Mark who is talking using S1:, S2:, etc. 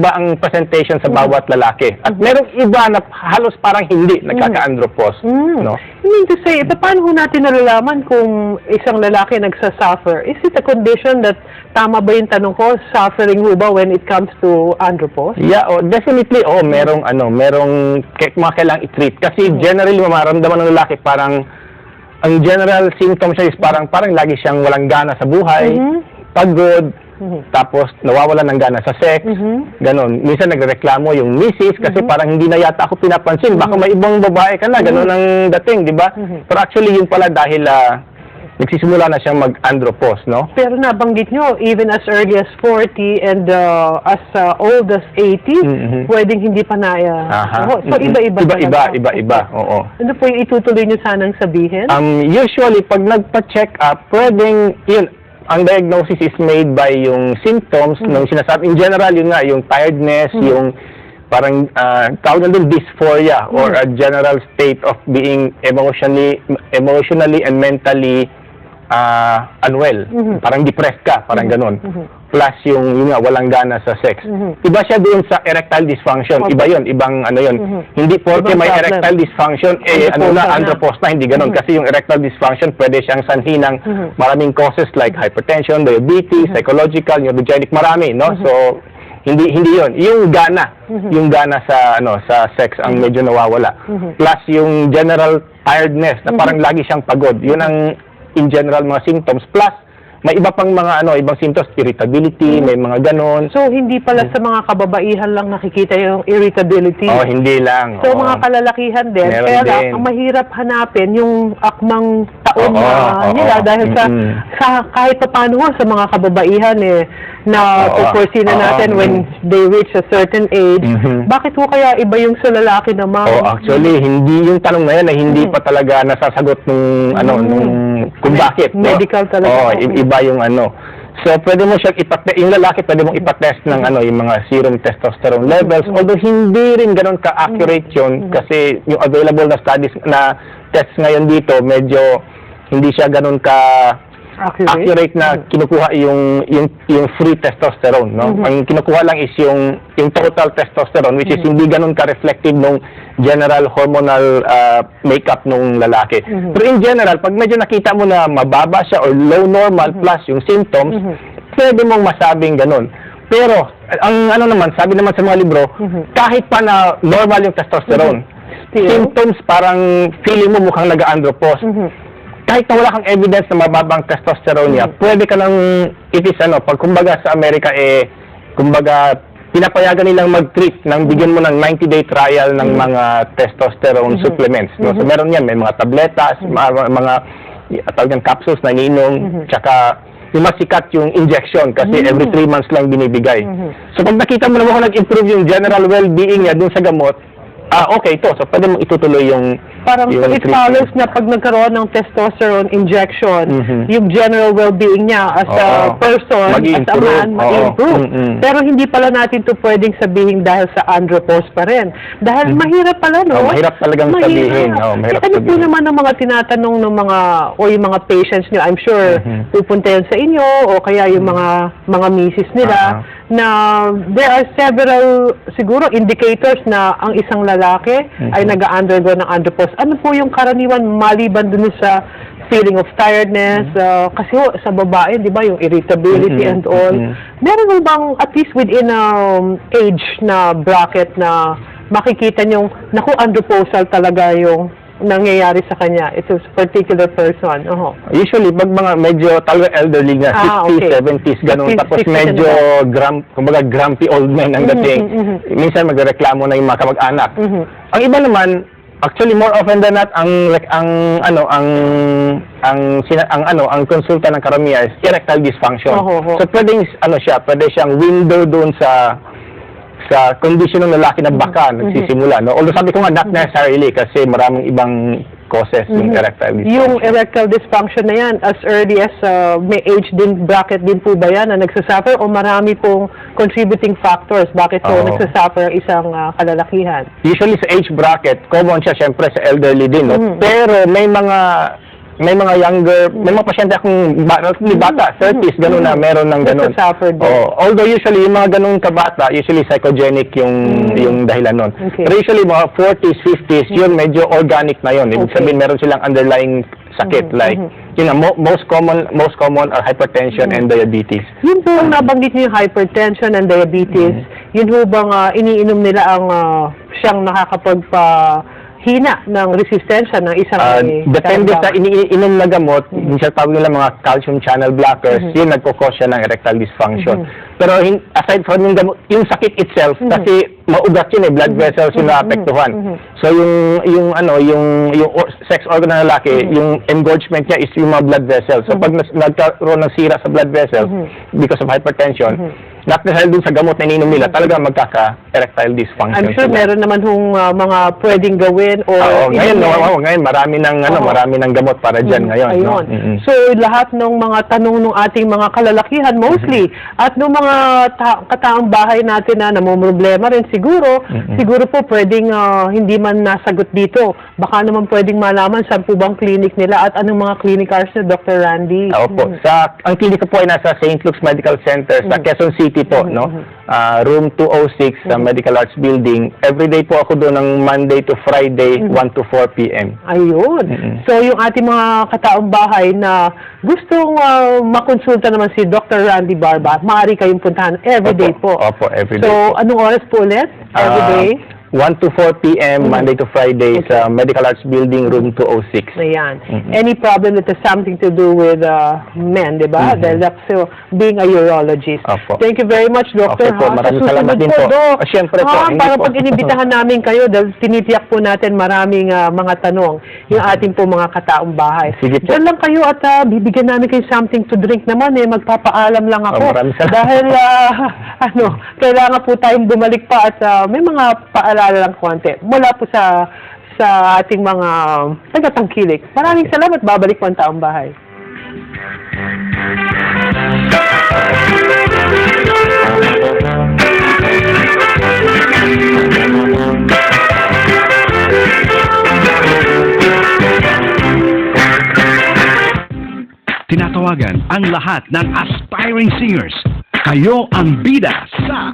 S1: iba-iba ang presentation sa bawat lalaki. At merong iba na halos parang hindi nagkaka-andropause. No?
S2: I mean to say, paano ho natin nalalaman kung isang lalaki nagsasuffer? Is it a condition that, tama ba yung tanong ko, suffering ho ba when it comes to andropause?
S1: Yeah, definitely, merong mga kailangang i-treat. Kasi generally, mamaramdaman ng lalaki parang, ang general symptoms niya is parang lagi siyang walang gana sa buhay, pagod, tapos nawawalan ng gana sa sex, ganon. Minsan nagreklamo yung misis kasi parang hindi na yata ako pinapansin, baka may ibang babae ka na, ganon ang dating, di ba? Pero actually yun pala dahil nagsisimula na siyang mag-andropause, no?
S2: Pero nabanggit nyo, even as early as 40 and as old as 80, pwedeng hindi pa na... So, iba-iba. Oo. Ano po yung itutuloy nyo sanang sabihin?
S1: Usually, pag nagpa-check up, pwedeng, yun, ang diagnosis is made by yung symptoms ng sinasabi. In general, yun nga, yung tiredness, yung parang tawag na din dysphoria or a general state of being emotionally and mentally unwell. Parang depressed ka, parang ganun. Plus yung nga, walang gana sa sex. Iba siya doon sa erectile dysfunction. Iba yun, ibang ano yun. Hindi porke may erectile dysfunction, andropause na, hindi ganun. Kasi yung erectile dysfunction, pwede siyang sanhi ng maraming causes like hypertension, diabetes, psychological, neurogenic, marami, no? So, hindi yun. Yung gana sa sex ang medyo nawawala. Plus yung general tiredness na parang lagi siyang pagod. Yun ang in general mga symptoms. Plus may iba pang mga ibang symptoms, irritability, may mga ganon.
S2: So hindi pala sa mga kababaihan lang nakikita yung irritability.
S1: Hindi lang.
S2: So mga kalalakihan din.
S1: Meron
S2: Kaya
S1: din.
S2: ang mahirap hanapin yung akmang taon nila dahil sa kahit pa paano sa mga kababaihan na pupursige na natin when they reach a certain age. Bakit ho kaya iba yung sa lalaki naman?
S1: Actually, hindi yung tanong na yan hindi pa talaga nasasagot nung kung bakit.
S2: Medical talaga.
S1: Iba yung So, pwede mo siyang yung lalaki, pwede mong ipatest ng yung mga serum testosterone levels. Although, hindi rin ganun ka-accurate yun kasi yung available na studies na tests ngayon dito, medyo hindi siya ganun accurate na kinukuha yung free testosterone, no? Ang kinukuha lang is yung total testosterone, which is hindi ganun ka-reflective nung general hormonal makeup nung lalaki. Pero in general, pag medyo nakita mo na mababa siya or low normal plus yung symptoms, pwede mong masabing ganun. Pero, ang naman, sabi naman sa mga libro, kahit pa na normal yung testosterone, symptoms parang feeling mo mukhang nag-andropause. Kahit na wala kang evidence na mababang testosterone niya, pwede ka nang pag kumbaga sa Amerika kumbaga pinapayagan nilang mag-treat nang bigyan mo ng 90-day trial ng mga testosterone supplements. No? So meron yan, may mga tabletas, mga tawag capsules na iniinom, tsaka yung masikat yung injection kasi every 3 months lang binibigay. So pag nakita mo na mukhang nag-improve yung general well-being niya dun sa gamot, okay ito. So, pwede mong itutuloy yung
S2: parang it follows na pag nagkaroon ng testosterone injection, yung general well-being niya as a person, as a man, mag-improve. Pero hindi pala natin ito pwedeng sabihin dahil sa andropause pa rin. Dahil mahirap pala, no?
S1: Mahirap talagang sabihin.
S2: Ano po naman ang mga tinatanong ng yung mga patients niyo? I'm sure pupunta yan sa inyo o kaya yung mga misis nila na there are several siguro indicators na ang isang lalaki ay nag-undergo ng andropause. Ano po yung karaniwan maliban dun sa feeling of tiredness? Kasi sa babae, di ba, yung irritability and all. Meron mo bang at least within age na bracket na makikita nyo, andropausal talaga yung nangyayari sa kanya, ito sa particular person?
S1: Usually, pag mga medyo talaga elderly na, 60s, 70s, ganun, tapos medyo grumpy old men ang dating, minsan magreklamo na yung mga kamag-anak. Ang iba naman, actually more often than not, ang konsulta ng karamihan is erectile dysfunction. So pwedeng pwede siyang window doon sa kondisyon ng lalaki na baka nagsisimula, no? Although sabi ko nga, not necessarily kasi maraming ibang causes yung erectile dysfunction. Yung
S2: erectile dysfunction na yan, as early as may age din, bracket din po ba yan na nagsasuffer o marami pong contributing factors bakit po nagsasuffer ang isang kalalakihan?
S1: Usually sa age bracket, common siya syempre sa elderly din, no? Pero may mga may mga younger, may mga pasyente akong bata, 30s, gano'n na, meron ng gano'n.
S2: Nagsasuffer din.
S1: Oo. Although usually, yung mga gano'n kabata, usually psychogenic yung dahilan nun.
S2: Okay.
S1: Pero usually, mga 40s, 50s, yun, medyo organic na yun. Ibig
S2: Okay.
S1: sabihin, meron silang underlying sakit, like, yun know, most common are hypertension and diabetes.
S2: Yun po ang nabanggit niyo, yung hypertension and diabetes, yun po bang iniinom nila ang siyang nakakapagpahina ng resistensya ng isang
S1: Depende sa
S2: karamdaman?
S1: iniinom na gamot, minsan tawag nila mga calcium channel blockers, yun nagkukos siya ng erectile dysfunction. Pero aside from yung gamot, yung sakit itself, kasi maugat yun blood vessels yung naapektuhan. So yung sex organ ng lalaki, yung engorgement niya is yung mga blood vessels. So pag nagkaroon ng sira sa blood vessels because of hypertension, not necessarily dun sa gamot na ininom nila, talaga magkaka-erectile dysfunction.
S2: I'm sure
S1: sila.
S2: meron naman hong mga pwedeng gawin or
S1: Ngayon marami ng gamot para diyan ngayon, no?
S2: Ayun. So lahat ng mga tanong ng ating mga kalalakihan mostly at ng mga kataang bahay natin na namumroblema rin siguro po pwedeng hindi man nasagot dito. Baka naman pwedeng malaman saan po bang clinic nila at anong mga clinic hours ni Dr. Randy.
S1: Opo. Ang klinika po ay nasa St. Luke's Medical Center sa Quezon City po, no? Room 206 sa Medical Arts Building. Every day po ako doon ng Monday to Friday, 1 to 4 p.m.
S2: Ayun. So, yung ating mga kataong bahay na gustong makonsulta naman si Dr. Randy Barba, maaari kayong puntahan every day po.
S1: Opo, every day.
S2: So, anong oras po ulit? Every day?
S1: 1 to 4 p.m. Monday to Friday sa Medical Arts Building, Room 206.
S2: Ayan. Any problem that has something to do with men, di ba? Dahil that's being a urologist.
S1: Opo.
S2: Thank you very much, Doctor.
S1: Okay po, maraming
S2: Sa
S1: salamat
S2: susunod
S1: din po.
S2: Doc.
S1: Siyempre po, hindi
S2: Para
S1: po.
S2: pag inimbitahan namin kayo, dahil tinitiyak po natin maraming mga tanong, yung ating po mga kataong bahay.
S1: Sige po.
S2: Diyan lang kayo at bibigyan namin kayo something to drink naman magpapaalam lang ako.
S1: Maraming salamat.
S2: Dahil, kailangan po tayong bumalik pa at may mga paalala lang konti mula po sa ating mga tagatangkilik. Maraming salamat. Babalik po ang taong bahay.
S3: Tinatawagan ang lahat ng aspiring singers. Kayo ang bida